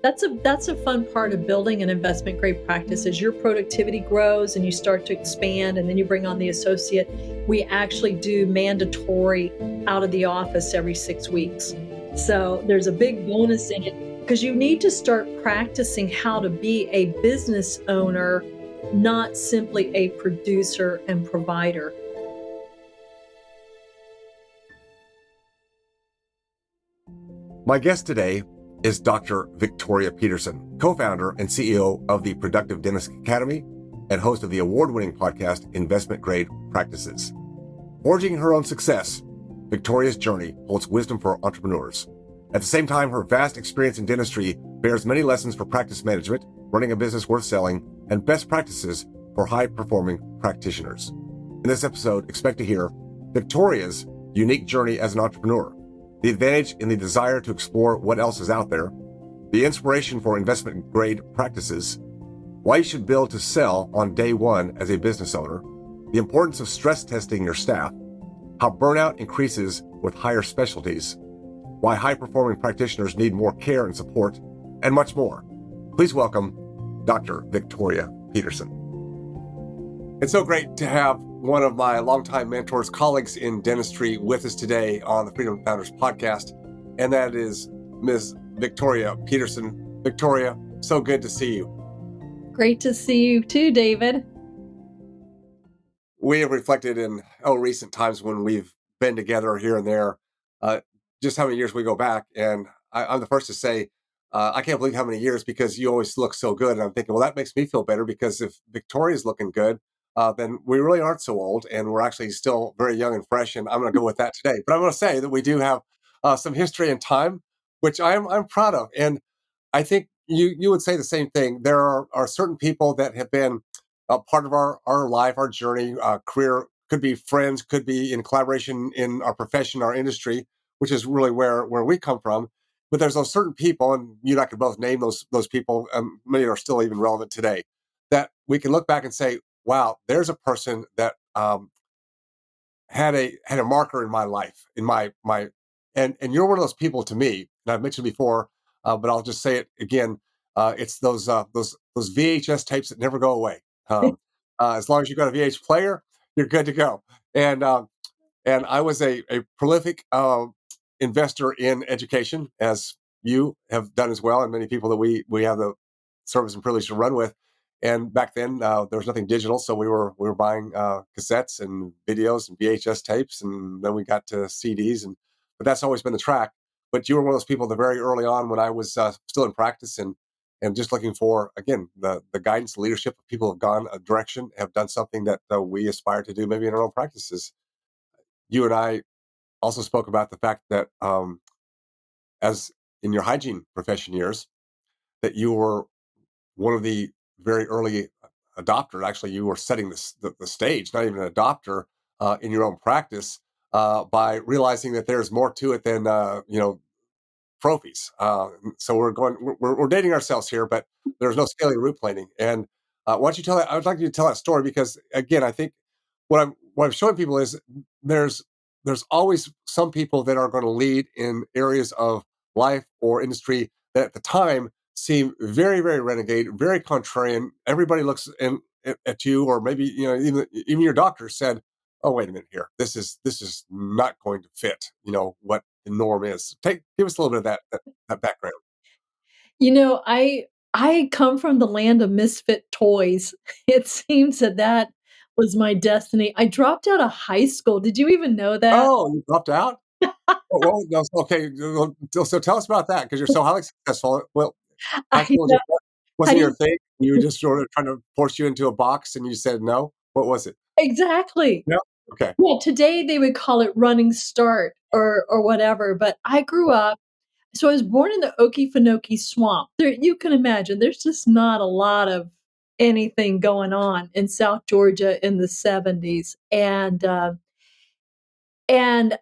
That's a fun part of building an investment grade practice. As your productivity grows and you start to expand and then you bring on the associate, we actually do mandatory out of the office every 6 weeks. So there's a big bonus in it because you need to start practicing how to be a business owner, not simply a producer and provider. My guest today is Dr. Victoria Peterson, co-founder and CEO of the Productive Dentist Academy and host of the award-winning podcast Investment Grade Practices. Forging her own success, Victoria's journey holds wisdom for entrepreneurs. At the same time, her vast experience in dentistry bears many lessons for practice management, running a business worth selling, and best practices for high-performing practitioners. In this episode, expect to hear Victoria's unique journey as an entrepreneur, the advantage in the desire to explore what else is out there, the inspiration for investment grade practices, why you should build to sell on day one as a business owner, the importance of stress testing your staff, how burnout increases with higher specialties, why high-performing practitioners need more care and support, and much more. Please welcome Dr. Victoria Peterson. It's so great to have one of my longtime mentors, colleagues in dentistry with us today on the Freedom Founders podcast, and that is Ms. Victoria Peterson. Victoria, so good to see you. Great to see you too, David. We have reflected in recent times when we've been together here and there, just how many years we go back. And I'm the first to say, I can't believe how many years because you always look so good. And I'm thinking, well, that makes me feel better because if Victoria's looking good, then we really aren't so old and we're actually still very young and fresh. And I'm going to go with that today. But I'm going to say that we do have some history and time, which I'm proud of. And I think you would say the same thing. There are certain people that have been a part of our life, our journey, career, could be friends, could be in collaboration in our profession, our industry, which is really where we come from. But there's those certain people, and you and I could both name those people, many are still even relevant today, that we can look back and say, wow, there's a person that had a marker in my life, in my and you're one of those people to me, and I've mentioned before, but I'll just say it again. It's those VHS tapes that never go away. As long as you've got a VH player, you're good to go. And I was a prolific investor in education, as you have done as well, and many people that we have the service and privilege to run with. And back then, there was nothing digital, so we were buying cassettes and videos and VHS tapes, and then we got to CDs. But that's always been the track. But you were one of those people that very early on when I was still in practice and just looking for, again, the guidance, the leadership of people who have gone a direction, have done something that we aspire to do maybe in our own practices. You and I also spoke about the fact that as in your hygiene profession years, that you were one of the very early adopter. Actually, you were setting the stage, not even an adopter in your own practice by realizing that there's more to it than trophies. So we're dating ourselves here, but there's no scaling root planing. And why don't you tell that? I would like you to tell that story because again, I think what I'm showing people is there's there's always some people that are going to lead in areas of life or industry that at the time seem very, very renegade, very contrarian. Everybody looks at you, or maybe even your doctor said, "Oh, wait a minute here. This is not going to fit. What the norm is." Give us a little bit of that background. I come from the land of misfit toys. It seems that was my destiny. I dropped out of high school. Did you even know that? Oh, you dropped out? Oh, well, no, okay. So tell us about that because you're so highly successful. Well, high I school know. How wasn't do your you thing. You were just sort of trying to force you into a box, and you said no. What was it? exactly. No. Okay. Well, today they would call it running start or whatever, but I grew up. So I was born in the Okefenokee Swamp. There, you can imagine, there's just not a lot of anything going on in South Georgia in the '70s, and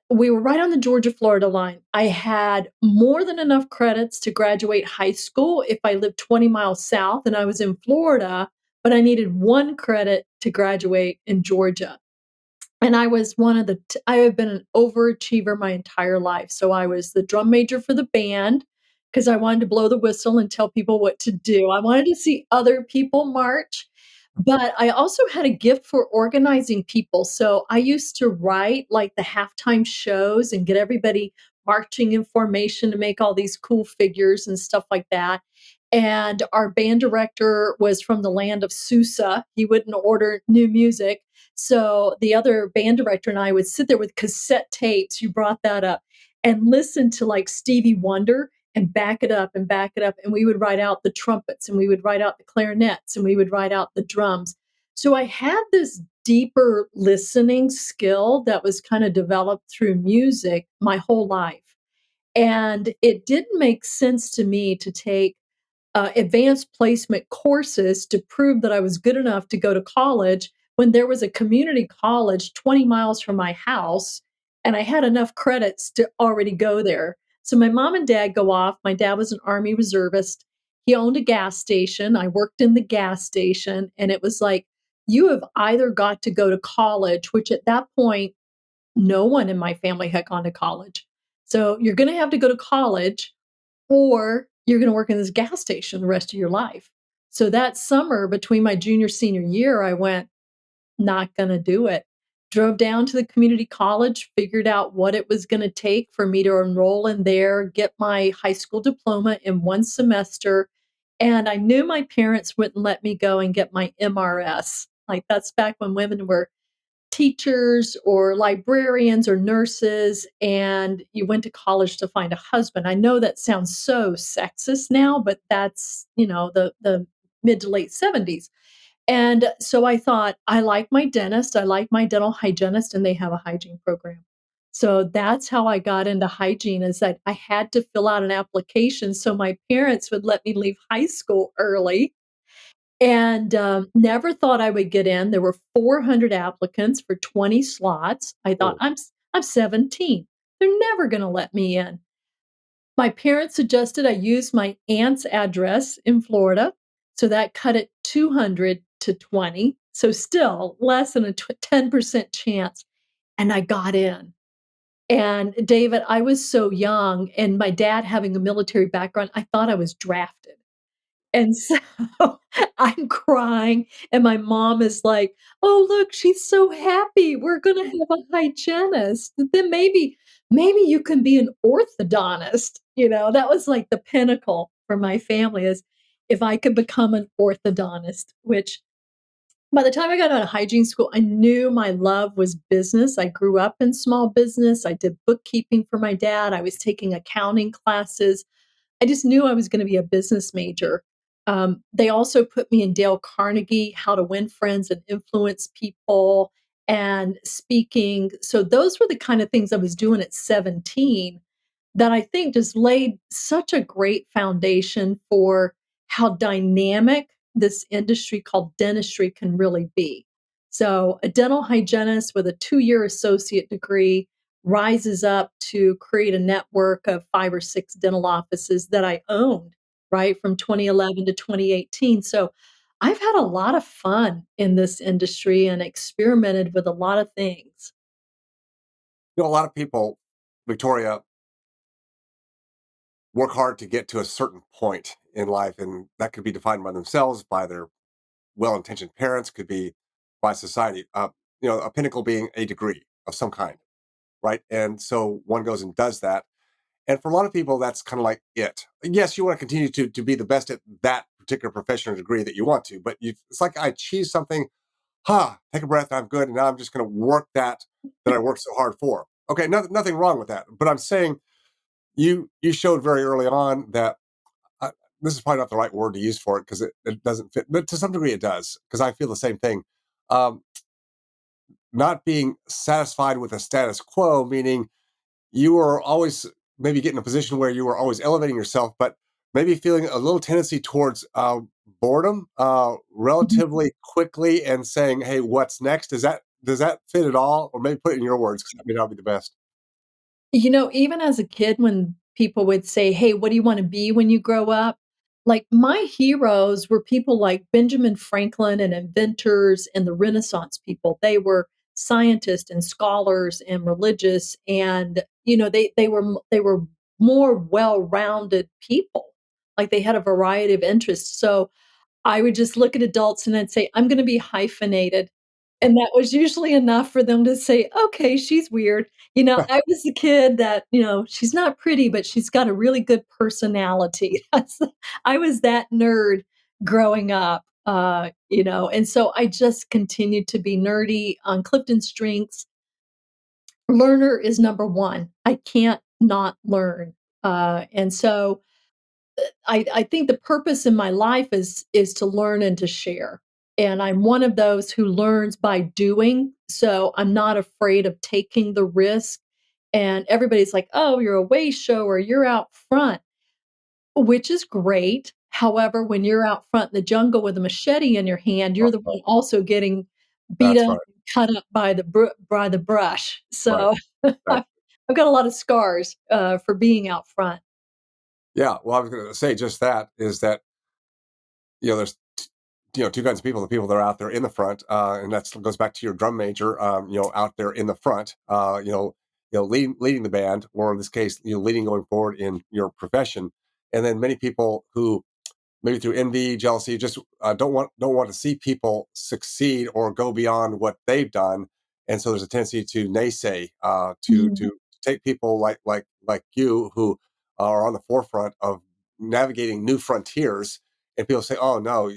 we were right on the Georgia-Florida line. I had more than enough credits to graduate high school if I lived 20 miles south, and I was in Florida, but I needed 1 credit to graduate in Georgia. And I was one of I have been an overachiever my entire life. So I was the drum major for the band because I wanted to blow the whistle and tell people what to do. I wanted to see other people march, but I also had a gift for organizing people. So I used to write like the halftime shows and get everybody marching in formation to make all these cool figures and stuff like that. And our band director was from the land of Susa. He wouldn't order new music. So the other band director and I would sit there with cassette tapes. You brought that up, and listen to like Stevie Wonder and back it up and back it up. And we would write out the trumpets and we would write out the clarinets and we would write out the drums. So I had this deeper listening skill that was kind of developed through music my whole life. And it didn't make sense to me to take advanced placement courses to prove that I was good enough to go to college when there was a community college 20 miles from my house and I had enough credits to already go there. So my mom and dad go off. My dad was an Army reservist. He owned a gas station. I worked in the gas station. And it was like, you have either got to go to college, which at that point, no one in my family had gone to college. So you're going to have to go to college or you're going to work in this gas station the rest of your life. So that summer between my junior senior year, I went, not going to do it. Drove down to the community college, figured out what it was going to take for me to enroll in there, get my high school diploma in one semester. And I knew my parents wouldn't let me go and get my MRS. Like that's back when women were teachers or librarians or nurses and you went to college to find a husband. I know that sounds so sexist now, but that's, the mid to late 70s. And so I thought, I like my dentist, I like my dental hygienist, and they have a hygiene program. So that's how I got into hygiene is that I had to fill out an application so my parents would let me leave high school early and, never thought I would get in. There were 400 applicants for 20 slots. I thought, Oh, I'm 17. They're never gonna let me in. My parents suggested I use my aunt's address in Florida, so that cut it 200 to 20, so still less than a 10% chance, and I got in. And David, I was so young, and my dad having a military background, I thought I was drafted. And so I'm crying, and my mom is like, "Oh, look, she's so happy. We're gonna have a hygienist. Then maybe you can be an orthodontist." That was like the pinnacle for my family is if I could become an orthodontist, which by the time I got out of hygiene school, I knew my love was business. I grew up in small business. I did bookkeeping for my dad. I was taking accounting classes. I just knew I was gonna be a business major. They also put me in Dale Carnegie, How to Win Friends and Influence People, and speaking. So those were the kind of things I was doing at 17 that I think just laid such a great foundation for how dynamic this industry called dentistry can really be. So, a dental hygienist with a 2-year associate degree rises up to create a network of 5 or 6 dental offices that I owned, right, from 2011 to 2018. So, I've had a lot of fun in this industry and experimented with a lot of things. a lot of people, Victoria, work hard to get to a certain point in life, and that could be defined by themselves, by their well-intentioned parents, could be by society. A pinnacle being a degree of some kind, right? And so one goes and does that. And for a lot of people, that's kind of like it. Yes, you want to continue to be the best at that particular profession or degree that you want to, but it's like I achieved something. Take a breath. I'm good, and now I'm just going to work that I worked so hard for. Okay, nothing wrong with that. But I'm saying you showed very early on that this is probably not the right word to use for it because it doesn't fit, but to some degree it does because I feel the same thing. Um, Not being satisfied with a status quo, meaning you were always maybe getting a position where you were always elevating yourself, but maybe feeling a little tendency towards boredom relatively quickly and saying, "Hey, what's next?" Does that fit at all? Or maybe put it in your words because that may not be the best. Even as a kid, when people would say, "Hey, what do you wanna be when you grow up?" Like, my heroes were people like Benjamin Franklin and inventors and the Renaissance people. They were scientists and scholars and religious, and, they were more well-rounded people. Like they had a variety of interests. So I would just look at adults and I'd say, "I'm gonna be hyphenated." And that was usually enough for them to say, "Okay, she's weird." I was the kid that, she's not pretty, but she's got a really good personality. I was that nerd growing up, and so I just continued to be nerdy on Clifton Strengths. Learner is number 1. I can't not learn. And so I think the purpose in my life is to learn and to share. And I'm one of those who learns by doing, so I'm not afraid of taking the risk. And everybody's like, "Oh, you're a way shower, you're out front," which is great. However, when you're out front in the jungle with a machete in your hand, you're the one also getting beat That's up right. and cut up by the brush. Right. So Right. I've got a lot of scars for being out front. Yeah. Well, I was going to say just that is that, there's, two kinds of people, the people that are out there in the front, and that goes back to your drum major, out there in the front, leading the band, or in this case, leading going forward in your profession. And then many people who maybe through envy, jealousy, just don't want to see people succeed or go beyond what they've done, and so there's a tendency to naysay, to take people like you who are on the forefront of navigating new frontiers, and people say, "Oh no,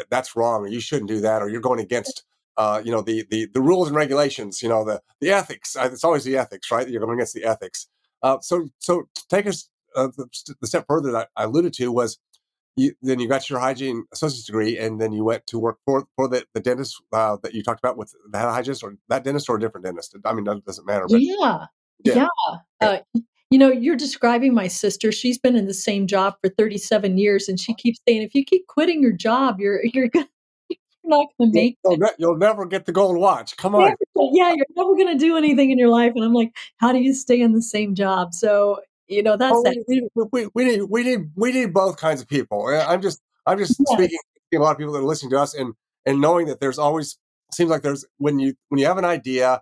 that's wrong, or you shouldn't do that, or you're going against." The rules and regulations, the ethics. It's always the ethics, right? You're going against the ethics. So to take us the step further that I alluded to was then you got your hygiene associate's degree, and then you went to work for the dentist that you talked about with that hygienist, or that dentist, or a different dentist. I mean, that doesn't matter, but Yeah, yeah, yeah. yeah. You're describing my sister. She's been in the same job for 37 years, and she keeps saying, "If you keep quitting your job, you're gonna you're not gonna make it." You'll never get the gold watch. Come on. Never Yeah, you're never gonna do anything in your life, and I'm like, "How do you stay in the same job?" So, that's Oh, that. we need both kinds of people. I'm just Yes. speaking to a lot of people that are listening to us, and knowing that there's always seems like there's when you have an idea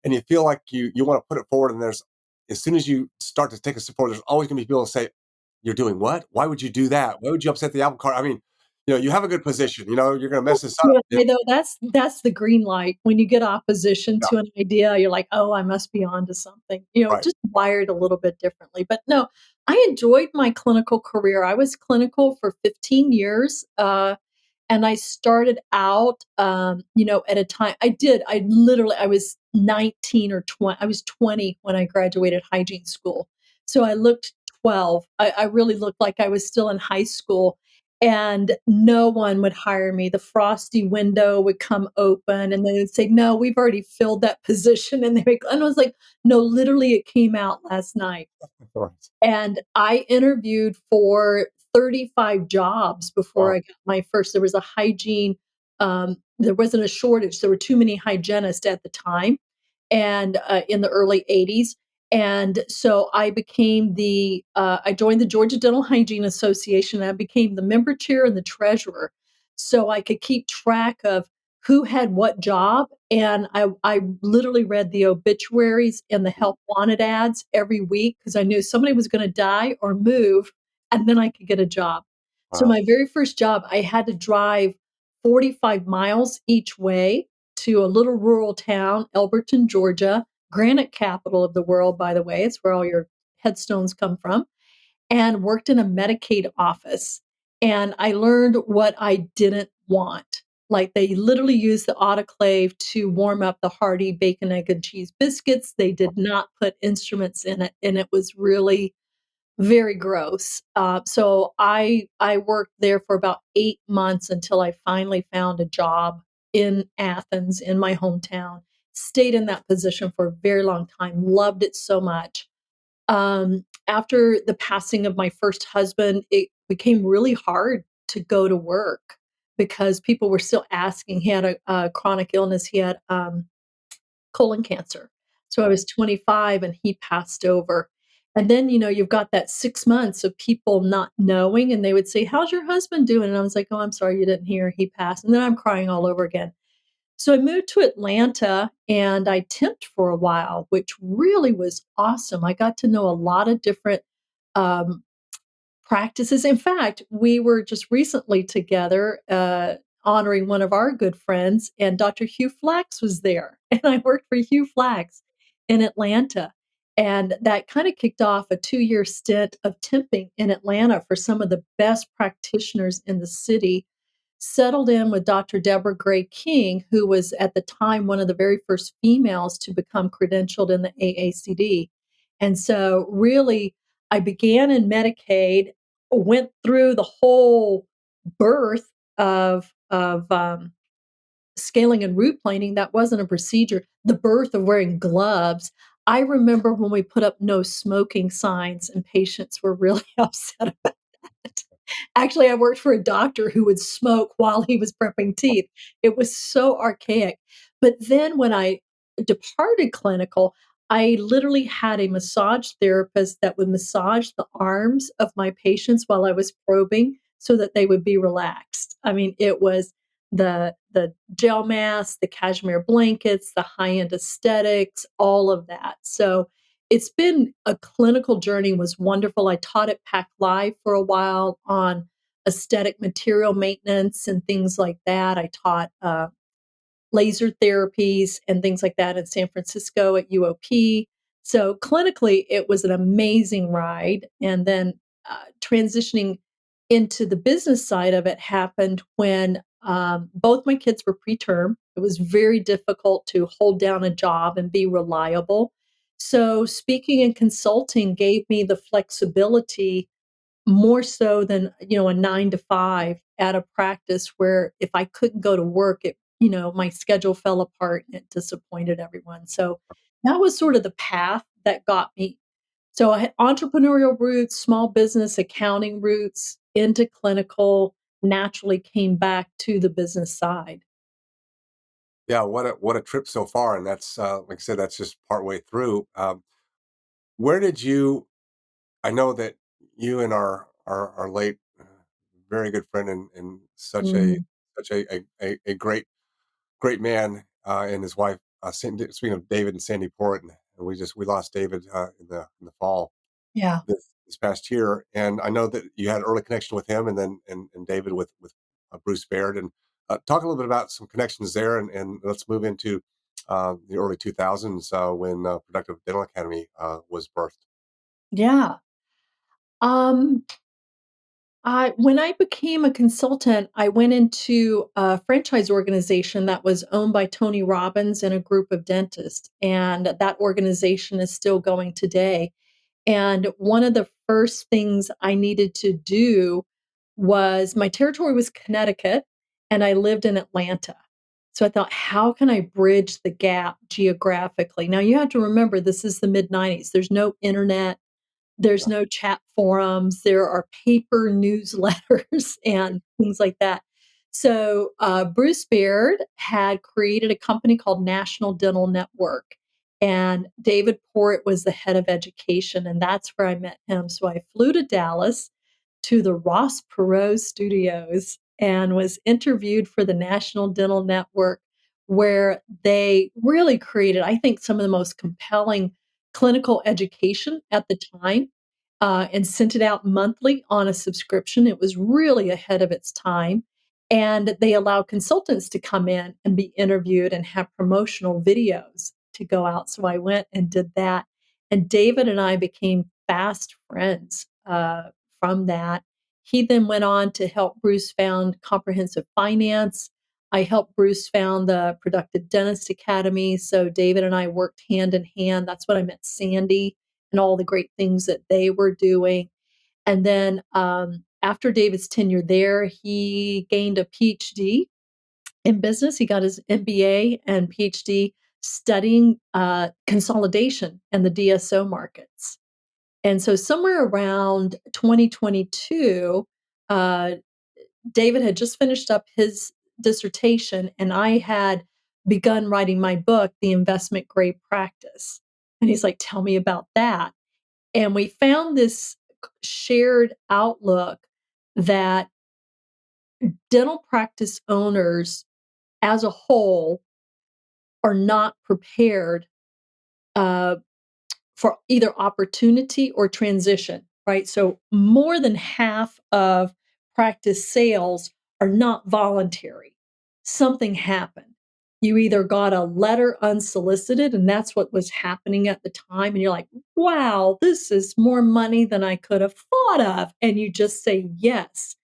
and you feel like you want to put it forward, and there's as soon as you start to take a step forward, there's always going to be people to say, "You're doing what? Why would you do that? Why would you upset the apple cart?" I mean, you have a good position. You're going to mess this up. Yeah, though, that's the green light. When you get opposition Yeah, to an idea, you're like, "Oh, I must be onto something." right. Just wired a little bit differently. But no, I enjoyed my clinical career. I was clinical for 15 years, and I started out, at a time I was 19 or 20. I was 20 when I graduated hygiene school. So I looked 12. I really looked like I was still in high school, and no one would hire me. The frosty window would come open and they would say, "No, we've already filled that position." And I was like, "No, literally it came out last night." Right. And I interviewed for 35 jobs before Wow. I got my first. There was a there wasn't a shortage. There were too many hygienists at the time, and in the early 80s. And so I joined the Georgia Dental Hygiene Association. I became the member chair and the treasurer. So I could keep track of who had what job. And I literally read the obituaries and the help wanted ads every week because I knew somebody was going to die or move, and then I could get a job. So Wow. my very first job, I had to drive 45 miles each way to a little rural town, Elberton, Georgia, granite capital of the world, by the way. It's where all your headstones come from, and worked in a Medicaid office. And I learned what I didn't want. Like they literally used the autoclave to warm up the hearty bacon, egg, and cheese biscuits. They did not put instruments in it, and it was really very gross. So I worked there for about 8 months until I finally found a job in Athens, in my hometown. Stayed in that position for a very long time. Loved it so much. After the passing of my first husband, it became really hard to go to work because people were still asking. He had a chronic illness. He had colon cancer. So I Wow. was 25 and he passed over. And then, you've got that 6 months of people not knowing, and they would say, "How's your husband doing?" And I was like, "Oh, I'm sorry you didn't hear. He passed." And then I'm crying all over again. So I moved to Atlanta and I temped for a while, which really was awesome. I got to know a lot of different um, practices. In fact, we were just recently together, honoring one of our good friends, and Dr. Hugh Flax was there, and I worked for Hugh Flax in Atlanta, and that kinda kicked off a 2-year stint of temping in Atlanta for some of the best practitioners in the city. Settled in with Dr. Deborah Gray King, who was at the time one of the very first females to become credentialed in the AACD. And so, really, I began in Medicaid, went through the whole birth of scaling and root planing. That wasn't a procedure. The birth of wearing gloves. I remember when we put up no smoking signs and patients were really upset about it. Actually, I worked for a doctor who would smoke while he was prepping teeth. It was so archaic. But then when I departed clinical, I literally had a massage therapist that would massage the arms of my patients while I was probing so that they would be relaxed. I mean, it was the gel masks, the cashmere blankets, the high-end aesthetics, all of that. So it's been a clinical journey, was wonderful. I taught at Pac Live for a while on aesthetic material maintenance and things like that. I taught laser therapies and things like that in San Francisco at UOP. So clinically, it was an amazing ride. And then transitioning into the business side of it happened when both my kids were preterm. It was very difficult to hold down a job and be reliable. So speaking and consulting gave me the flexibility more so than, a 9 to 5 at a practice where if I couldn't go to work, my schedule fell apart and it disappointed everyone. So that was sort of the path that got me. So I had entrepreneurial roots, small business, accounting roots, into clinical, naturally came back to the business side. Yeah, what a trip so far, and that's like I said, that's just partway through. Where did you? I know that you and our late, very good friend and Mm, such a great man, and his wife. Speaking of David and Sandy Port, and we lost David in the fall yeah. this past year, and I know that you had an early connection with him, and then and David with Bruce Baird, and talk a little bit about some connections there, and let's move into the early 2000s when Productive Dental Academy was birthed. Yeah. Um, when I became a consultant, I went into a franchise organization that was owned by Tony Robbins and a group of dentists, and that organization is still going today. And one of the first things I needed to do was my territory was Connecticut, and I lived in Atlanta. So I thought, how can I bridge the gap geographically? Now you have to remember this is the mid 90s. There's no internet, there's Yeah, no chat forums, there are paper newsletters and things like that. So, Bruce Baird had created a company called National Dental Network, and David Port was the head of education, and that's where I met him. So I flew to Dallas to the Ross Perot Studios and was interviewed for the National Dental Network, where they really created, I think, some of the most compelling clinical education at the time, and sent it out monthly on a subscription. It was really ahead of its time. And they allow consultants to come in and be interviewed and have promotional videos to go out. So I went and did that. And David and I became fast friends from that. He then went on to help Bruce found Comprehensive Finance. I helped Bruce found the Productive Dentist Academy. So David and I worked hand in hand. That's when I met Sandy and all the great things that they were doing. And then after David's tenure there, he gained a PhD in business. He got his MBA and PhD studying consolidation and the DSO markets. And so, somewhere around 2022, uh, David had just finished up his dissertation, and I had begun writing my book, The Investment Grade Practice. And he's like, "Tell me about that." And we found this shared outlook that dental practice owners as a whole are not prepared uh, for either opportunity or transition. right? So more than half of practice sales are not voluntary. Something happened. You either got a letter unsolicited, and that's what was happening at the time, and you're like, wow, this is more money than I could have thought of. And you just say yes,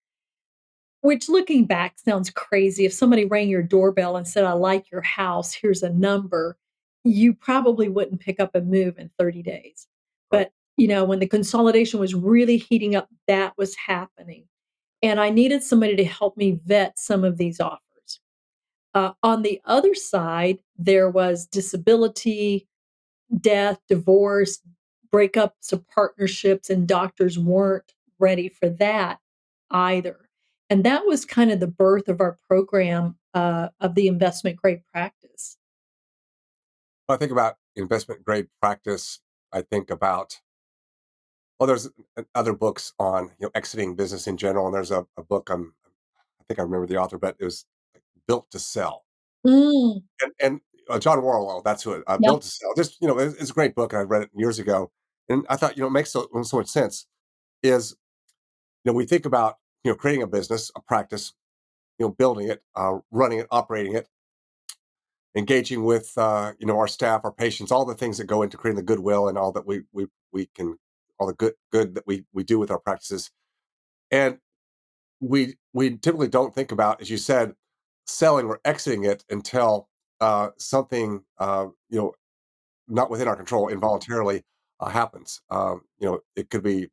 which looking back sounds crazy. If somebody rang your doorbell and said, I like your house, here's a number, you probably wouldn't pick up and move in 30 days. Right. But, when the consolidation was really heating up, that was happening. And I needed somebody to help me vet some of these offers. On the other side, there was disability, death, divorce, breakups of partnerships, and doctors weren't ready for that either. And that was kind of the birth of our program of the investment grade practice. When I think about investment grade practice, I think about, well, there's other books on exiting business in general, and there's a book I think I remember the author, but it was like Built to Sell, Mm, and John Warlow, that's who yep, Built to Sell. Just it's a great book, and I read it years ago, and I thought it makes so much sense. Is we think about creating a business, a practice, building it, running it, operating it, engaging with our staff, our patients, all the things that go into creating the goodwill and all that we can, all the good that we do with our practices. And we typically don't think about, as you said, selling or exiting it until something not within our control involuntarily happens. It could be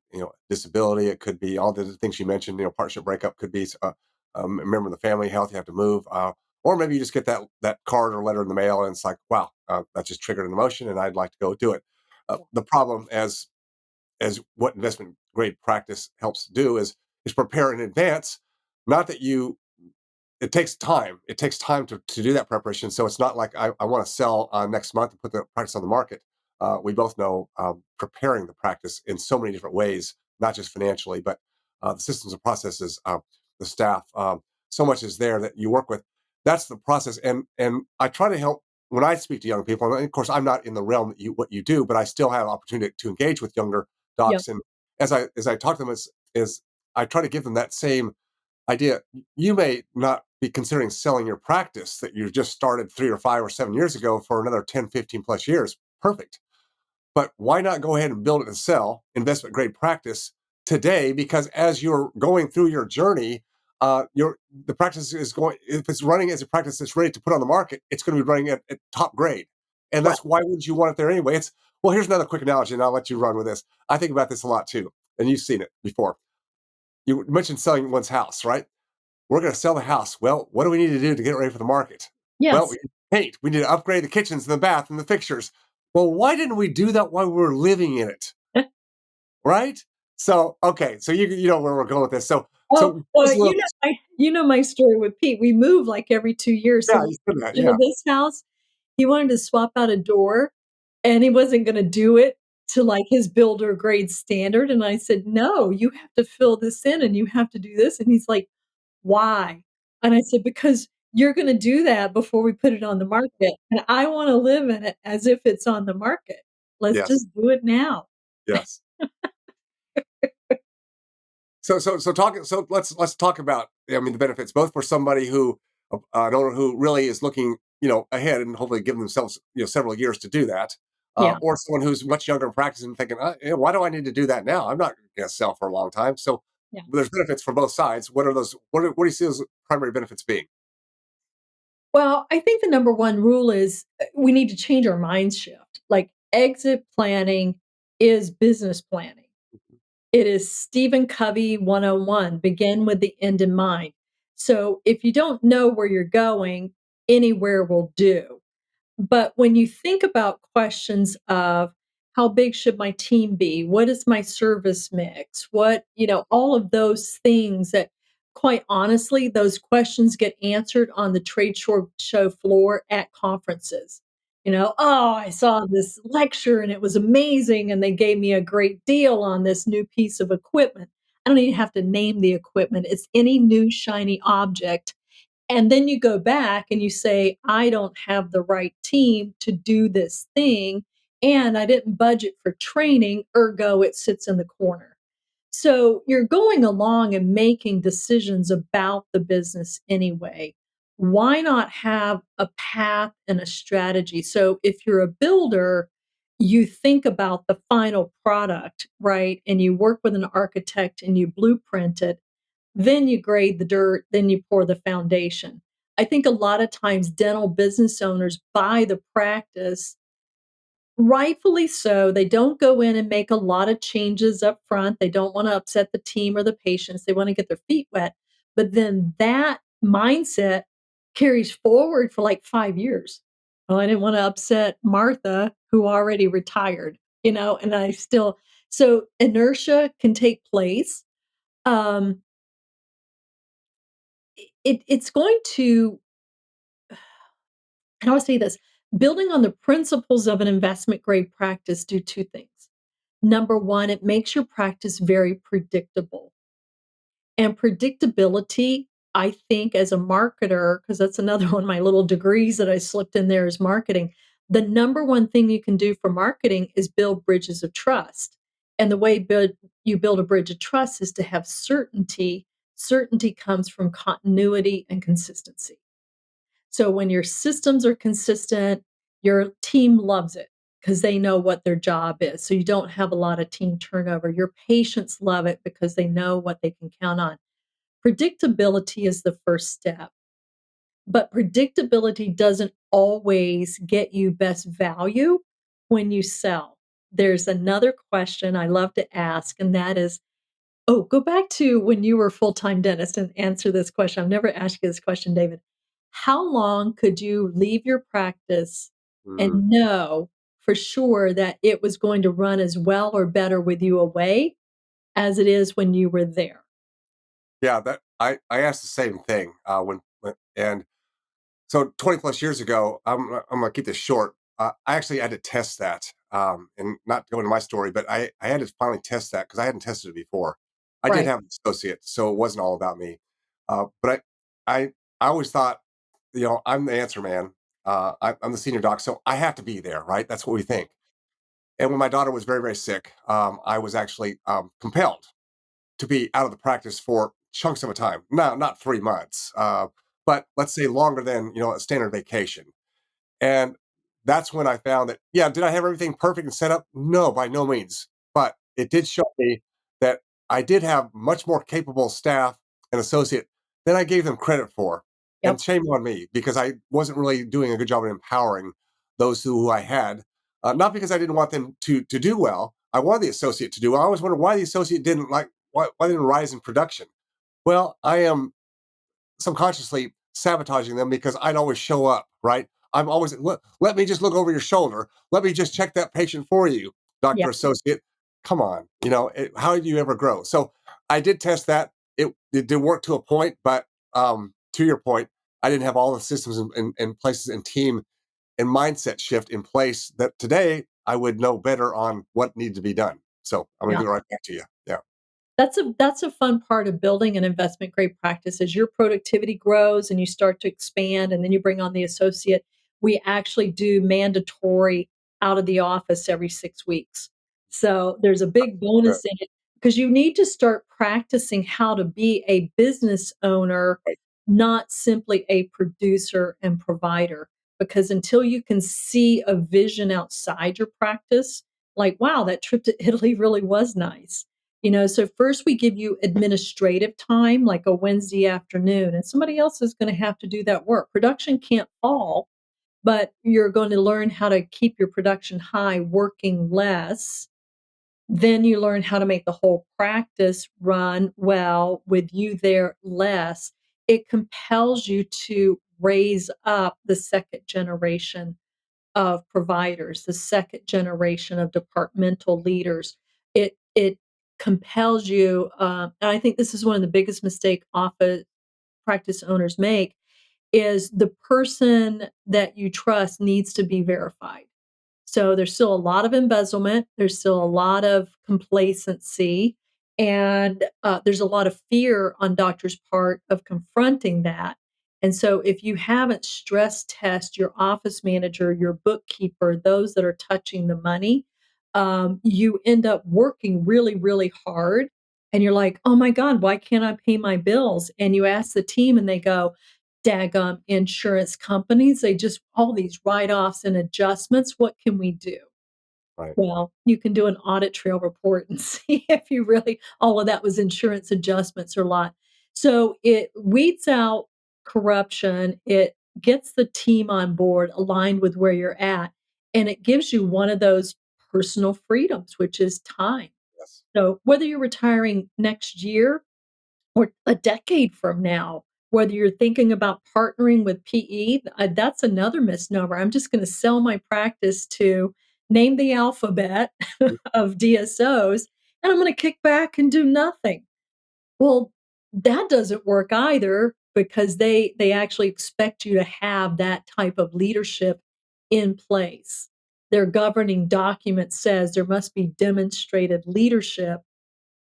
disability, it could be all the things you mentioned. Partnership breakup could be a member of the family health, you have to move, or maybe you just get that card or letter in the mail, and it's like, wow, that just triggered an emotion, and I'd like to go do it. The problem, as what investment grade practice helps do, is prepare in advance. Not that you it takes time. It takes time to do that preparation. So it's not like I want to sell next month and put the practice on the market. We both know preparing the practice in so many different ways, not just financially, but the systems and processes, the staff. So much is there that you work with. That's the process, and I try to help when I speak to young people. And of course, I'm not in the realm that what you do, but I still have opportunity to engage with younger yep, docs. And as I talk to them, is I try to give them that same idea. You may not be considering selling your practice that you just started 3 or 5 or 7 years ago for another 10, 15 plus years. Perfect. But why not go ahead and build it and sell investment grade practice today? Because as you're going through your journey, the practice is going, if it's running as a practice that's ready to put on the market, it's going to be running at top grade. And right. that's why would you want it there anyway? Well, here's another quick analogy, and I'll let you run with this. I think about this a lot too, and you've seen it before. You mentioned selling one's house, right? We're going to sell the house. Well, what do we need to do to get ready for the market? Well, we Yes. need paint. We need to upgrade the kitchens and the bath and the fixtures. Well, why didn't we do that while we were living in it? Right? So, okay. So you know where we're going with this. Oh, So well, just a little, you know my story with Pete. We move like every 2 years. So yeah, when you said that. we moved Yeah. into this house, he wanted to swap out a door, and he wasn't gonna do it to, like, his builder grade standard, and I said, "No, you have to fill this in, and you have to do this," and he's like, "Why?" And I said, "Because you're gonna do that before we put it on the market, and I wanna live in it as if it's on the market. Let's Yes. just do it now." Yes. So talking. So let's talk about. I mean, the benefits both for somebody who an owner who really is looking ahead and hopefully giving themselves several years to do that, Yeah, or someone who's much younger and practicing and thinking, why do I need to do that now? I'm not going to sell for a long time. So yeah. there's benefits for both sides. What are those? What do you see as primary benefits being? Well, I think the number one rule is we need to change our mind shift. Like exit planning is business planning. It is Stephen Covey 101, begin with the end in mind. So if you don't know where you're going, anywhere will do. But when you think about questions of how big should my team be? What is my service mix? All of those things that quite honestly, those questions get answered on the trade show floor at conferences. Oh, I saw this lecture and it was amazing and they gave me a great deal on this new piece of equipment. I don't even have to name the equipment. It's any new shiny object, and then you go back and you say, I don't have the right team to do this thing. And I didn't budget for training, ergo, it sits in the corner. So you're going along and making decisions about the business anyway. Why not have a path and a strategy? So if you're a builder, you think about the final product, right? And you work with an architect and you blueprint it. Then you grade the dirt, then you pour the foundation. I think a lot of times dental business owners buy the practice. Rightfully so. They don't go in and make a lot of changes up front. They don't wanna upset the team or the patients. They wanna get their feet wet. But then that mindset carries forward for, like, 5 years. "Well, I didn't wanna upset Martha, who already retired," and I still so inertia can take place. Um, it's going to and I would say this, building on the principles of an investment grade practice do 2 things. Number 1, it makes your practice very predictable. And predictability, I think as a marketer, because that's another one of my little degrees that I slipped in there is marketing. The number one thing you can do for marketing is build bridges of trust. And the way you build a bridge of trust is to have certainty. Certainty comes from continuity and consistency. So when your systems are consistent, your team loves it because they know what their job is. So you don't have a lot of team turnover. Your patients love it because they know what they can count on. Predictability is the first step, but predictability doesn't always get you best value when you sell. There's another question I love to ask, and that is, oh, go back to when you were a full-time dentist and answer this question. I've never asked you this question, David. How long could you leave your practice Mhm. and know for sure that it was going to run as well or better with you away as it is when you were there? Yeah, that I asked the same thing, when and so 20 plus years ago, I'm gonna keep this short. I actually had to test that, and not go into my story, but I had to finally test that because I hadn't tested it before. I did Right. have an associate, so it wasn't all about me. But I always thought, I'm the answer man. I'm the senior doc, so I have to be there, right? That's what we think. And when my daughter was very, very sick, I was actually compelled to be out of the practice for chunks of a time. No, not 3 months, but let's say longer than a standard vacation. And that's when I found that, yeah, did I have everything perfect and set up? No, by no means. But it did show me that I did have much more capable staff and associate than I gave them credit for. And Yep. shame on me because I wasn't really doing a good job of empowering those who I had. Not because I didn't want them to do well. I wanted the associate to do well. I always wondered why the associate didn't like why didn't rise in production. Well, I am subconsciously sabotaging them because I'd always show up, right? I'm always, let me just look over your shoulder. Let me just check that patient for you, Yeah. Dr. Associate. Come on, how do you ever grow? So I did test that. It did work to a point, but to your point, I didn't have all the systems and places and team and mindset shift in place that today I would know better on what needed to be done. So I'm going to Yeah. give it right back to you. Yeah. That's a fun part of building an investment grade practice as your productivity grows and you start to expand and then you bring on the associate. We actually do mandatory out of the office every 6 weeks. So there's a big Good. bonus in it because you need to start practicing how to be a business owner, Right. not simply a producer and provider. Because until you can see a vision outside your practice, like, wow, that trip to Italy really was nice. So first we give you administrative time, like a Wednesday afternoon, and somebody else is going to have to do that work. Production can't fall, but you're going to learn how to keep your production high, working less. Then you learn how to make the whole practice run well with you there less. It compels you to raise up the second generation of providers, the second generation of departmental leaders. It compels you, and I think this is one of the biggest mistake office practice owners make, is the person that you trust needs to be verified. So there's still a lot of embezzlement, there's still a lot of complacency, and there's a lot of fear on doctors' part of confronting that. And so if you haven't stress test your office manager, your bookkeeper, those that are touching the money, you end up working really, really hard and you're like, "Oh my god, why can't I pay my bills?" And you ask the team and they go, "Daggum insurance companies, they just all these write-offs and adjustments, what can we do?" Right. Well, you can do an audit trail report and see if you really all of that was insurance adjustments or not. So it weeds out corruption, it gets the team on board, aligned with where you're at, and it gives you one of those personal freedoms, which is time. Yes. So whether you're retiring next year or a decade from now, whether you're thinking about partnering with PE, that's another misnomer. I'm just gonna sell my practice to name the alphabet Mm. of DSOs, and I'm gonna kick back and do nothing. Well, that doesn't work either because they actually expect you to have that type of leadership in place. Their governing document says there must be demonstrated leadership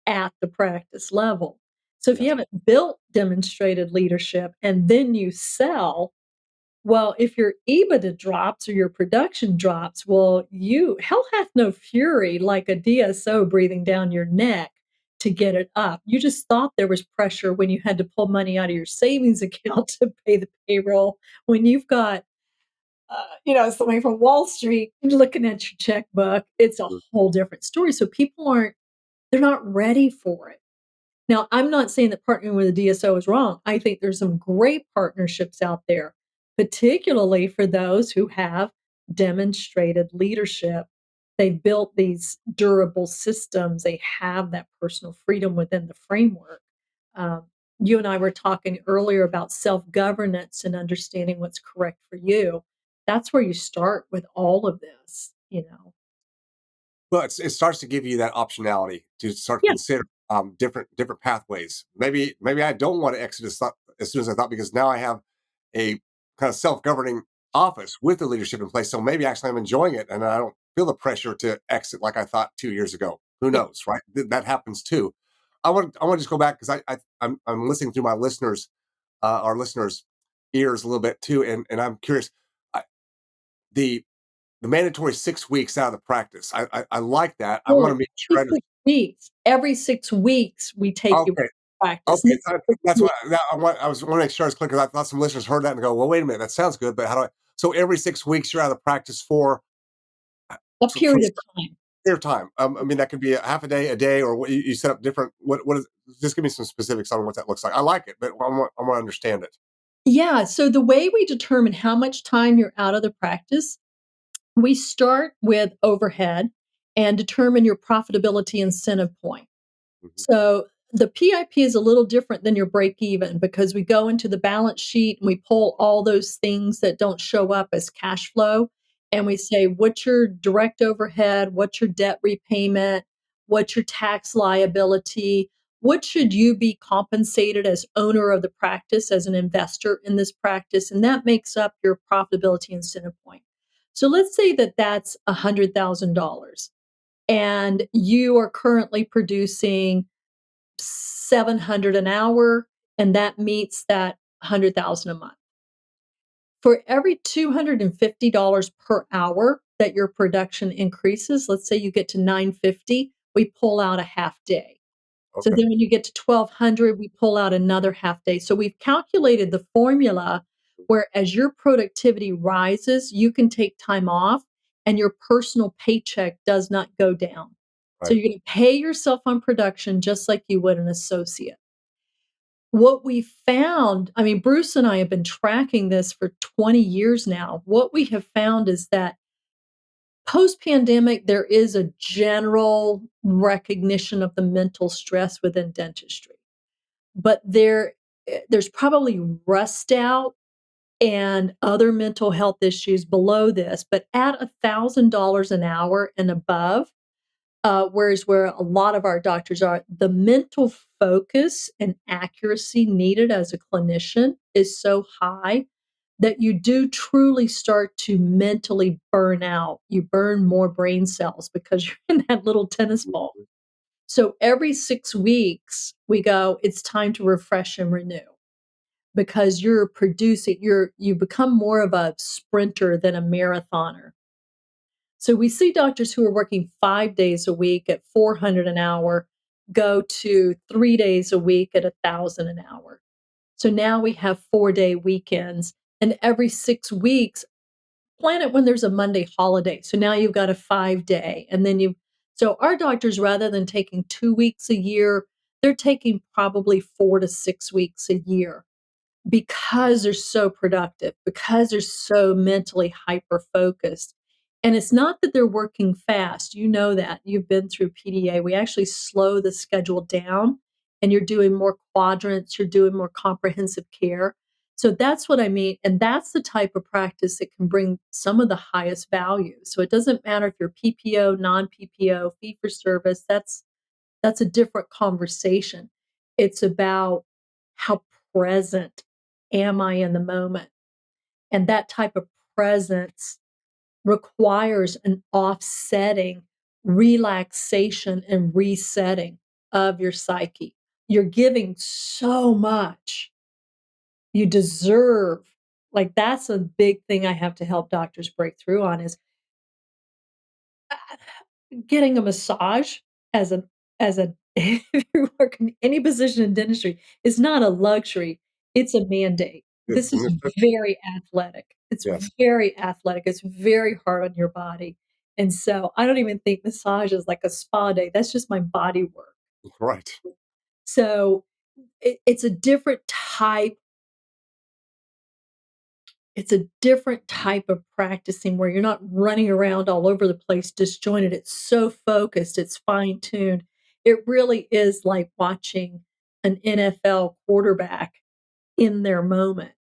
at the practice level. So if you Yes. haven't built demonstrated leadership and then you sell, well, if your EBITDA drops or your production drops, well, you hell hath no fury like a DSO breathing down your neck to get it up. You just thought there was pressure when you had to pull money out of your savings account to pay the payroll. When you've got, somebody from Wall Street looking at your checkbook, it's a Mm. whole different story. So people aren't, they're not ready for it. Now, I'm not saying that partnering with a DSO is wrong. I think there's some great partnerships out there, particularly for those who have demonstrated leadership. They've built these durable systems. They have that personal freedom within the framework. Um, you and I were talking earlier about self governance and understanding what's correct for you. That's where you start with all of this, you know. Well, it starts to give you that optionality to start to Yeah. consider different pathways. Maybe I don't want to exit as soon as I thought because now I have a kind of self governing office with the leadership in place. So maybe actually I'm enjoying it and I don't feel the pressure to exit like I thought 2 years ago. Who Yeah. knows, right? That happens too. I want to just go back because I'm listening through my listeners, our listeners' ears a little bit too, and I'm curious. I, the the mandatory 6 weeks out of the practice. I like that. I want Well, to make sure I every understand. 6 weeks. Every 6 weeks, we take you Okay, practice, okay. not 6 That's weeks, what I was want to make sure it's clear because I thought some listeners heard that and go, "Well, wait a minute, that sounds good, but how do I?" So every 6 weeks you're out of practice for a for period of time. their time. I mean, that could be a half a day, or what you set up different. What is? Just give me some specifics on what that looks like. I like it, but I want to understand it. Yeah, so the way we determine how much time you're out of the practice, we start with overhead and determine your profitability incentive point. Mhm. So the PIP is a little different than your break even because we go into the balance sheet and we pull all those things that don't show up as cash flow. And we say, what's your direct overhead? What's your debt repayment? What's your tax liability? What should you be compensated as owner of the practice, as an investor in this practice? And that makes up your profitability incentive point. So let's say that that's $100,000 and you are currently producing 700 an hour, and that meets that 100,000 a month. For every $250 per hour that your production increases, let's say you get to 950, we pull out a half day. So Okay. then when you get to 1,200, we pull out another half day. So we've calculated the formula where as your productivity rises, you can take time off and your personal paycheck does not go down. So Right. you're going to pay yourself on production just like you would an associate. What we found, I mean, Bruce and I have been tracking this for 20 years now. What we have found is that post pandemic, there is a general recognition of the mental stress within dentistry, but there's probably rust out and other mental health issues below this. But at $1,000 an hour and above, whereas where a lot of our doctors are, the mental focus and accuracy needed as a clinician is so high that you do truly start to mentally burn out. You burn more brain cells because you're in that little tennis ball. Mhm. So every 6 weeks, we go, it's time to refresh and renew because you're producing, you become more of a sprinter than a marathoner. So we see doctors who are working 5 days a week at 400 an hour. go to 3 days a week at 1,000 an hour. So now we have 4-day weekends, and every 6 weeks, plan it when there's a Monday holiday. So now you've got a 5-day, and then you so our doctors, rather than taking 2 weeks a year, they're taking probably 4 to 6 weeks a year because they're so productive, because they're so mentally hyper focused. And it's not that they're working fast. You know that. You've been through PDA. We actually slow the schedule down and you're doing more quadrants, you're doing more comprehensive care. So that's what I mean. And that's the type of practice that can bring some of the highest value. So it doesn't matter if you're PPO, non PPO, fee for service, that's a different conversation. It's about how present am I in the moment? And that type of presence requires an offsetting, relaxation, and resetting of your psyche. You're giving so much. You deserve, like, that's a big thing I have to help doctors break through on is getting a massage as a if you work in any position in dentistry is not a luxury, it's a mandate. This is very athletic. It's Yes, very athletic, it's very hard on your body, and so I don't even think massage is like a spa day, that's just my body work. right. So, it's a different type It's a different type of practicing where you're not running around all over the place disjointed. It's so focused, it's fine-tuned. It really is like watching an NFL quarterback in their moment,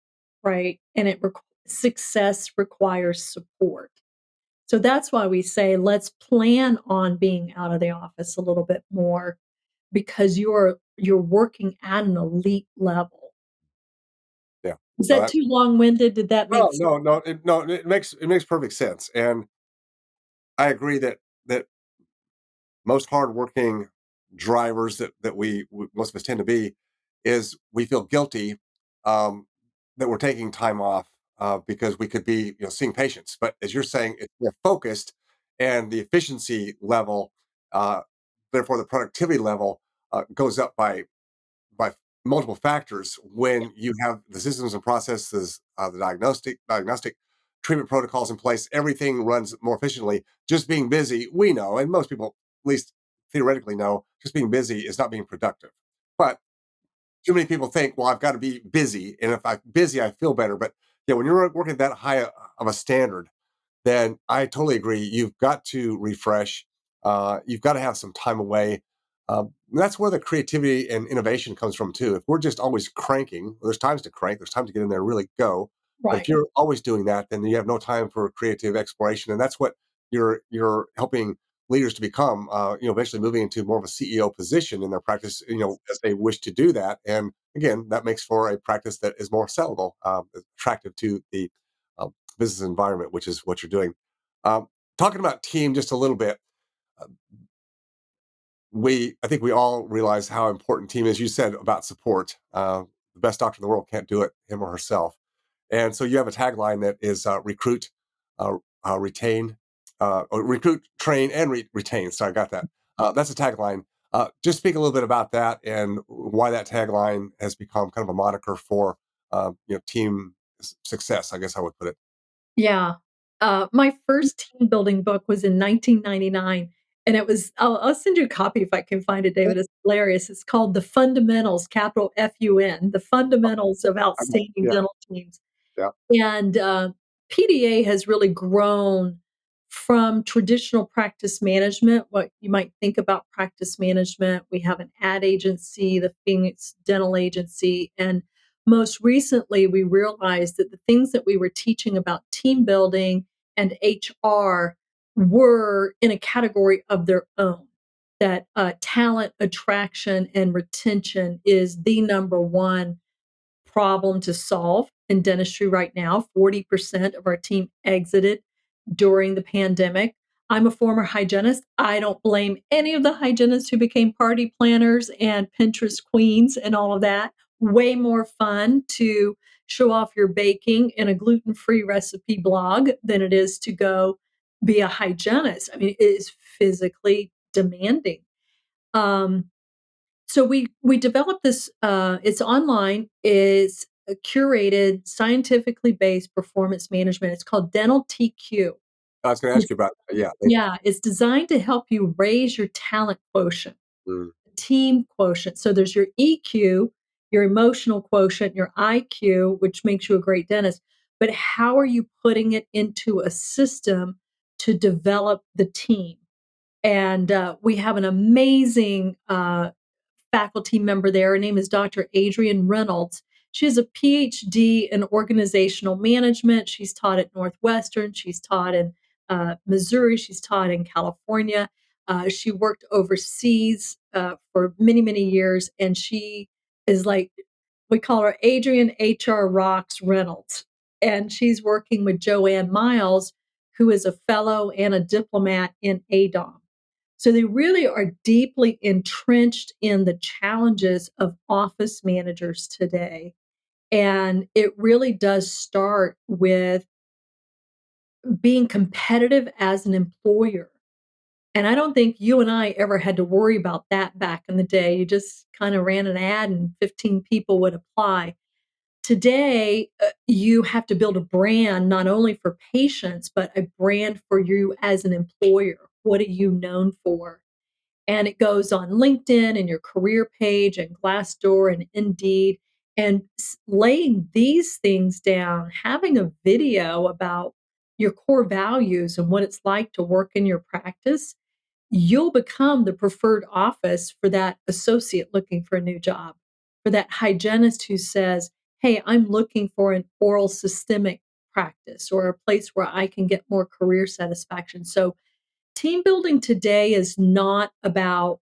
right? And success requires support. So that's why we say, let's plan on being out of the office a little bit more because you're working at an elite level. Yeah. Is No, that too long-winded? Did that no, make sense? no, no, no, it makes perfect sense, and I agree that most hardworking drivers that most of us tend to be is we feel guilty um, that we're taking time off because we could be seeing patients. But as you're saying, it's more focused, and the efficiency level, uh, therefore the productivity level, goes up by multiple factors when you have the systems and processes, the diagnostic treatment protocols in place. Everything runs more efficiently. Just being busy, we know, and most people, at least theoretically, know, just being busy is not being productive. But too many people think, well, I've got to be busy, and if I'm busy, I feel better. But yeah, when you're working that high of a standard, then I totally agree. You've got to refresh. You've got to have some time away. That's where the creativity and innovation comes from too. If we're just always cranking, there's times to crank. There's time to get in there and really go. But if Right. you're always doing that, then you have no time for creative exploration, and that's what you're helping leaders to become. Eventually moving into more of a CEO position in their practice. As they wish to do that, and again, that makes for a practice that is more sellable, attractive to the business environment, which is what you're doing. Um, Talking about team just a little bit, uh, I think we all realize how important team is. You said about support. The best doctor in the world can't do it him or herself, and so you have a tagline that is recruit, retain, or recruit, train, and retain. So I got that. That's a tagline. Just speak a little bit about that and why that tagline has become kind of a moniker for team success. I guess I would put it. Yeah. My first team building book was in 1999, and I'll send you a copy if I can find it, David, it's hilarious. It's called The Fundamentals, capital FUN, The Fundamentals of Outstanding Yeah, Dental Teams. yeah. And, PDA has really grown from traditional practice management, what you might think about practice management. We have an ad agency, the Phoenix Dental Agency, and most recently, we realized that the things that we were teaching about team building and HR were in a category of their own. That talent attraction and retention is the number one problem to solve in dentistry right now. 40% of our team exited during the pandemic. I'm a former hygienist. I don't blame any of the hygienists who became party planners and Pinterest queens and all of that. Way more fun to show off your baking in a gluten free recipe blog than it is to go be a hygienist. I mean, it is physically demanding. Um, So we developed this. It's online. It's a curated, scientifically based performance management. It's called Dental TQ. I was going to ask It's, you about that. Yeah. yeah, it's designed to help you raise your talent quotient, Mm, team quotient. So there's your EQ, your emotional quotient, your IQ, which makes you a great dentist. But how are you putting it into a system to develop the team? And we have an amazing faculty member there. Her name is Dr. Adrienne Reynolds. She has a PhD in organizational management. She's taught at Northwestern. She's taught in Missouri. She's taught in California. She worked overseas for many, many years. And she is like, we call her Adrienne HR Rocks Reynolds. And she's working with Joanne Miles, who is a fellow and a diplomat in ADOM. So they really are deeply entrenched in the challenges of office managers today. And it really does start with being competitive as an employer. And I don't think you and I ever had to worry about that back in the day. You just kind of ran an ad and 15 people would apply. Today, you have to build a brand not only for patients, but a brand for you as an employer. What are you known for? And it goes on LinkedIn and your career page and Glassdoor and Indeed. And laying these things down, having a video about your core values and what it's like to work in your practice, you'll become the preferred office for that associate looking for a new job, for that hygienist who says, "Hey, I'm looking for an oral systemic practice or a place where I can get more career satisfaction." So, team building today is not about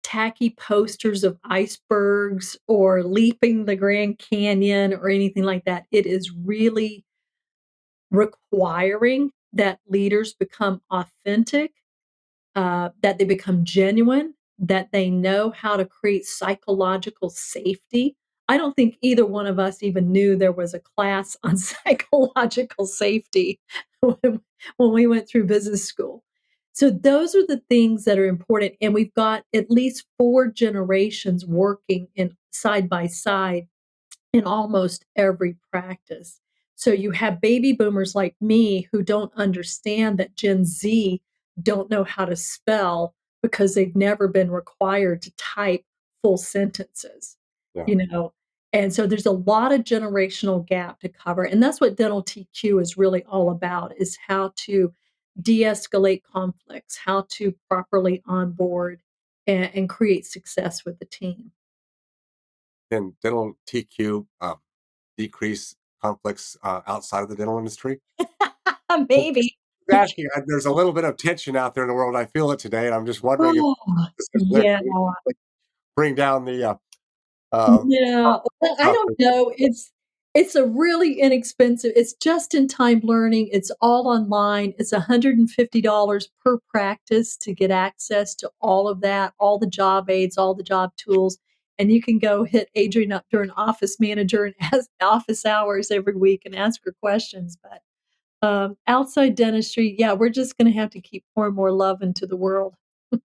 tacky posters of icebergs or leaping the Grand Canyon or anything like that. It is really requiring that leaders become authentic, that they become genuine, that they know how to create psychological safety. I don't think either one of us even knew there was a class on psychological safety when we went through business school. So those are the things that are important. And we've got at least 4 generations working in side by side in almost every practice. So you have baby boomers like me who don't understand that Gen Z don't know how to spell because they've never been required to type full sentences, yeah. you know. And so there's a lot of generational gap to cover. And that's what dental TQ is really all about is how to de-escalate conflicts, how to properly onboard and create success with the team. Can dental TQ decrease conflicts outside of the dental industry? Well, Maybe. asking, there's a little bit of tension out there in the world. I feel it today, and I'm just wondering if Oh, this is meant yeah. to like, bring down the Yeah. Well, I don't conflict. know. It's a really inexpensive it's just in time learning. It's all online. It's $150 per practice to get access to all of that, all the job aids, all the job tools. And you can go hit Adrian up during office manager and ask office hours every week and ask her questions. But outside dentistry, yeah, we're just gonna have to keep pouring more love into the world.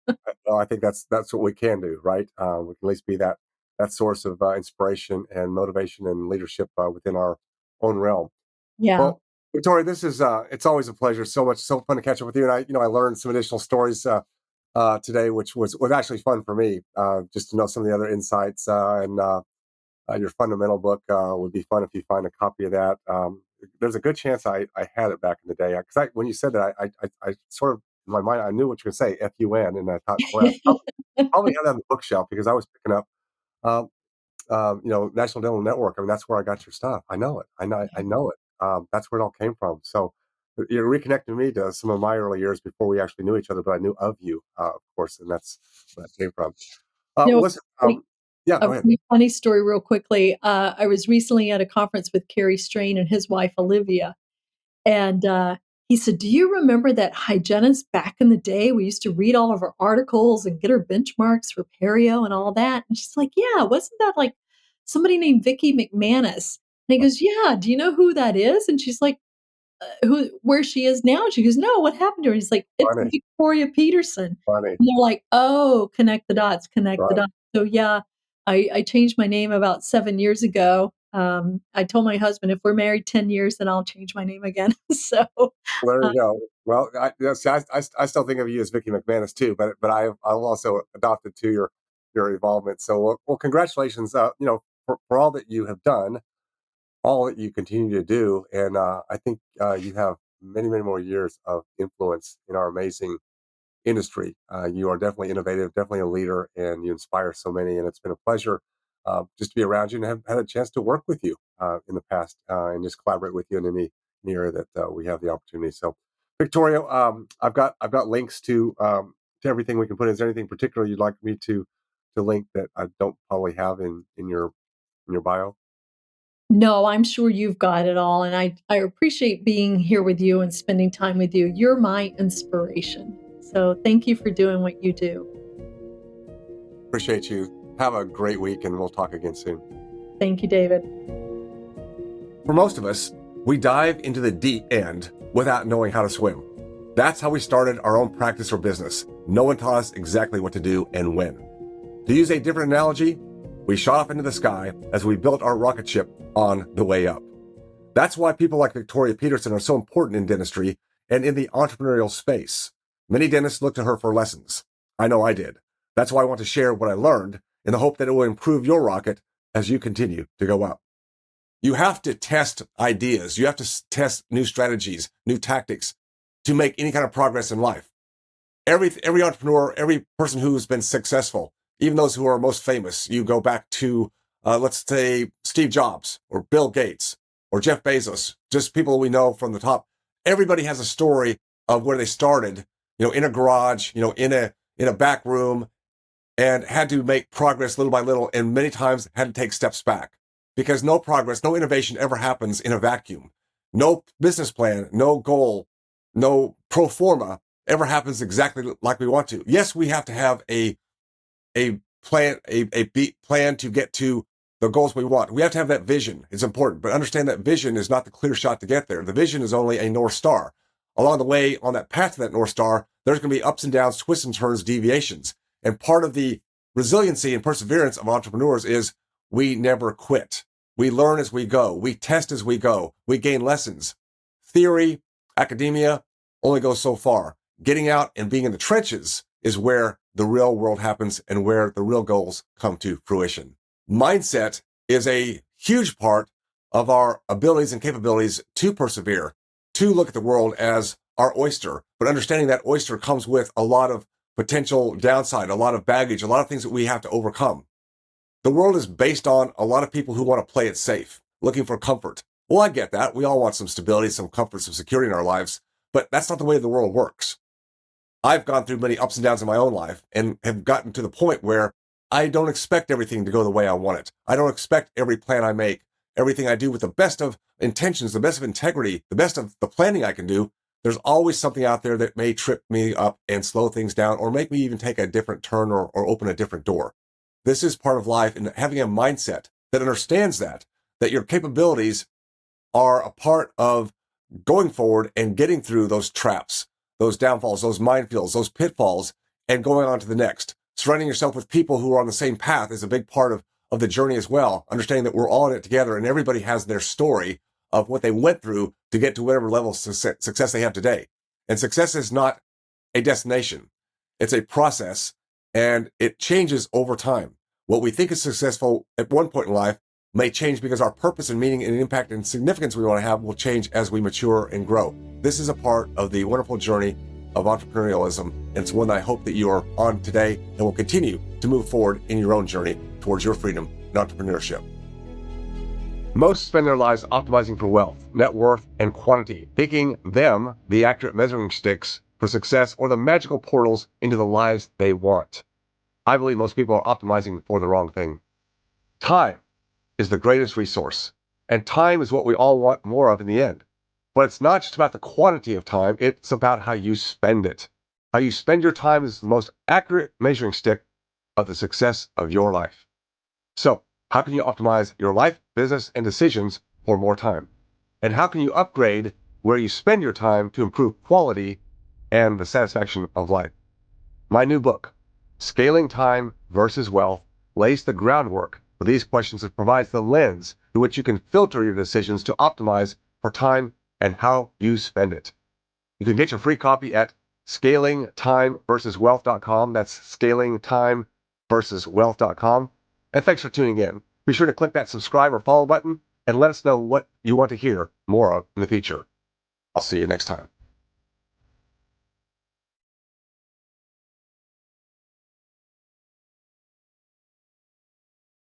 Well, I think that's what we can do, right? We can at least be that source of inspiration and motivation and leadership within our own realm. Yeah. Well, Victoria, this is it's always a pleasure. So fun to catch up with you, and I learned some additional stories today, which was actually fun for me, just to know some of the other insights and your fundamental book would be fun if you find a copy of that. There's a good chance I had it back in the day because when you said that, I sort of in my mind I knew what you were going to say FUN, and I thought, well, probably have that on the bookshelf because I was picking up. Um, National Dental Network. I mean, that's where I got your stuff. I know it. I know it. That's where it all came from. So you're reconnecting me to some of my early years before we actually knew each other, but I knew of you, of course, and that's where that came from. You know, Listen, funny yeah, a go ahead. really funny story real quickly. I was recently at a conference with Carrie Strain and his wife, Olivia, and, he said, "Do you remember that hygienist back in the day? We used to read all of her articles and get her benchmarks for perio and all that." And she's like, "Yeah, wasn't that, like, somebody named Vicky McManus?" And he goes, "Yeah, do you know who that is?" And she's like, who where she is now?" And she goes, "No, what happened to her?" And he's like, "It's Funny, Victoria Peterson." funny, And they're like, "Oh, connect the dots, connect the right? dots." So yeah, I changed my name about 7 years ago. I told my husband if we're married 10 years, then I'll change my name again. So Well, there uh, you go. Well, see, I still think of you as Vicky McManus too, but I'm also adopted to your involvement. So, well, congratulations, for all that you have done, all that you continue to do, and I think you have many, many more years of influence in our amazing industry. You are definitely innovative, definitely a leader, and you inspire so many. And it's been a pleasure just to be around you and have had a chance to work with you in the past and just collaborate with you in any area that we have the opportunity. So, Victoria, I've got links to everything we can put. Is there anything particular you'd like me to link that I don't probably have in your bio? no, I'm sure you've got it all, and I appreciate being here with you and spending time with you. You're my inspiration. So thank you for doing what you do. Appreciate you. Have a great week, and we'll talk again soon. Thank you, David. For most of us, we dive into the deep end without knowing how to swim. That's how we started our own practice or business. No one taught us exactly what to do and when. To use a different analogy, we shot off into the sky as we built our rocket ship on the way up. That's why people like Victoria Peterson are so important in dentistry and in the entrepreneurial space. Many dentists look to her for lessons. I know I did. That's why I want to share what I learned in the hope that it will improve your rocket as you continue to go up. You have to test ideas. You have to test new strategies, new tactics to make any kind of progress in life. Every entrepreneur, every person who's been successful, even those who are most famous, you go back to, let's say, Steve Jobs or Bill Gates or Jeff Bezos, just people we know from the top. Everybody has a story of where they started, in a garage, in a back room, and had to make progress little by little, and many times had to take steps back because no progress, no innovation ever happens in a vacuum. No business plan, no goal, no pro forma ever happens exactly like we want to. Yes, we have to have a plan, plan to get to the goals we want. We have to have that vision. It's important, but understand that vision is not the clear shot to get there. The vision is only a North Star. Along the way, on that path to that North Star, there's going to be ups and downs, twists and turns, deviations. And part of the resiliency and perseverance of entrepreneurs is we never quit. We learn as we go. We test as we go. We gain lessons. Theory, academia only goes so far. Getting out and being in the trenches is where the real world happens and where the real goals come to fruition. Mindset is a huge part of our abilities and capabilities to persevere, to look at the world as our oyster, but understanding that oyster comes with a lot of potential downside, a lot of baggage, a lot of things that we have to overcome. The world is based on a lot of people who want to play it safe, looking for comfort. Well, I get that. We all want some stability, some comfort, some security in our lives, but that's not the way the world works. I've gone through many ups and downs in my own life and have gotten to the point where I don't expect everything to go the way I want it. I don't expect every plan I make, everything I do with the best of intentions, the best of integrity, the best of the planning I can do. There's always something out there that may trip me up and slow things down or make me even take a different turn or open a different door. This is part of life, and having a mindset that understands that your capabilities are a part of going forward and getting through those traps, those downfalls, those minefields, those pitfalls, and going on to the next. Surrounding yourself with people who are on the same path is a big part of the journey as well. Understanding that we're all in it together and everybody has their story of what they went through to get to whatever level of success they have today. And success is not a destination. It's a process, and it changes over time. What we think is successful at one point in life may change because our purpose and meaning and impact and significance we want to have will change as we mature and grow. This is a part of the wonderful journey of entrepreneurialism, and it's one that I hope that you are on today and will continue to move forward in your own journey towards your freedom and entrepreneurship. Most spend their lives optimizing for wealth, net worth, and quantity, thinking them the accurate measuring sticks for success or the magical portals into the lives they want. I believe most people are optimizing for the wrong thing. Time is the greatest resource, and time is what we all want more of in the end. But it's not just about the quantity of time, it's about how you spend it. How you spend your time is the most accurate measuring stick of the success of your life. So, how can you optimize your life, business, and decisions for more time? And how can you upgrade where you spend your time to improve quality and the satisfaction of life? My new book, Scaling Time versus Wealth, lays the groundwork for these questions and provides the lens through which you can filter your decisions to optimize for time and how you spend it. You can get your free copy at scalingtimeversuswealth.com. That's scalingtimeversuswealth.com. And thanks for tuning in. Be sure to click that subscribe or follow button and let us know what you want to hear more of in the future. I'll see you next time.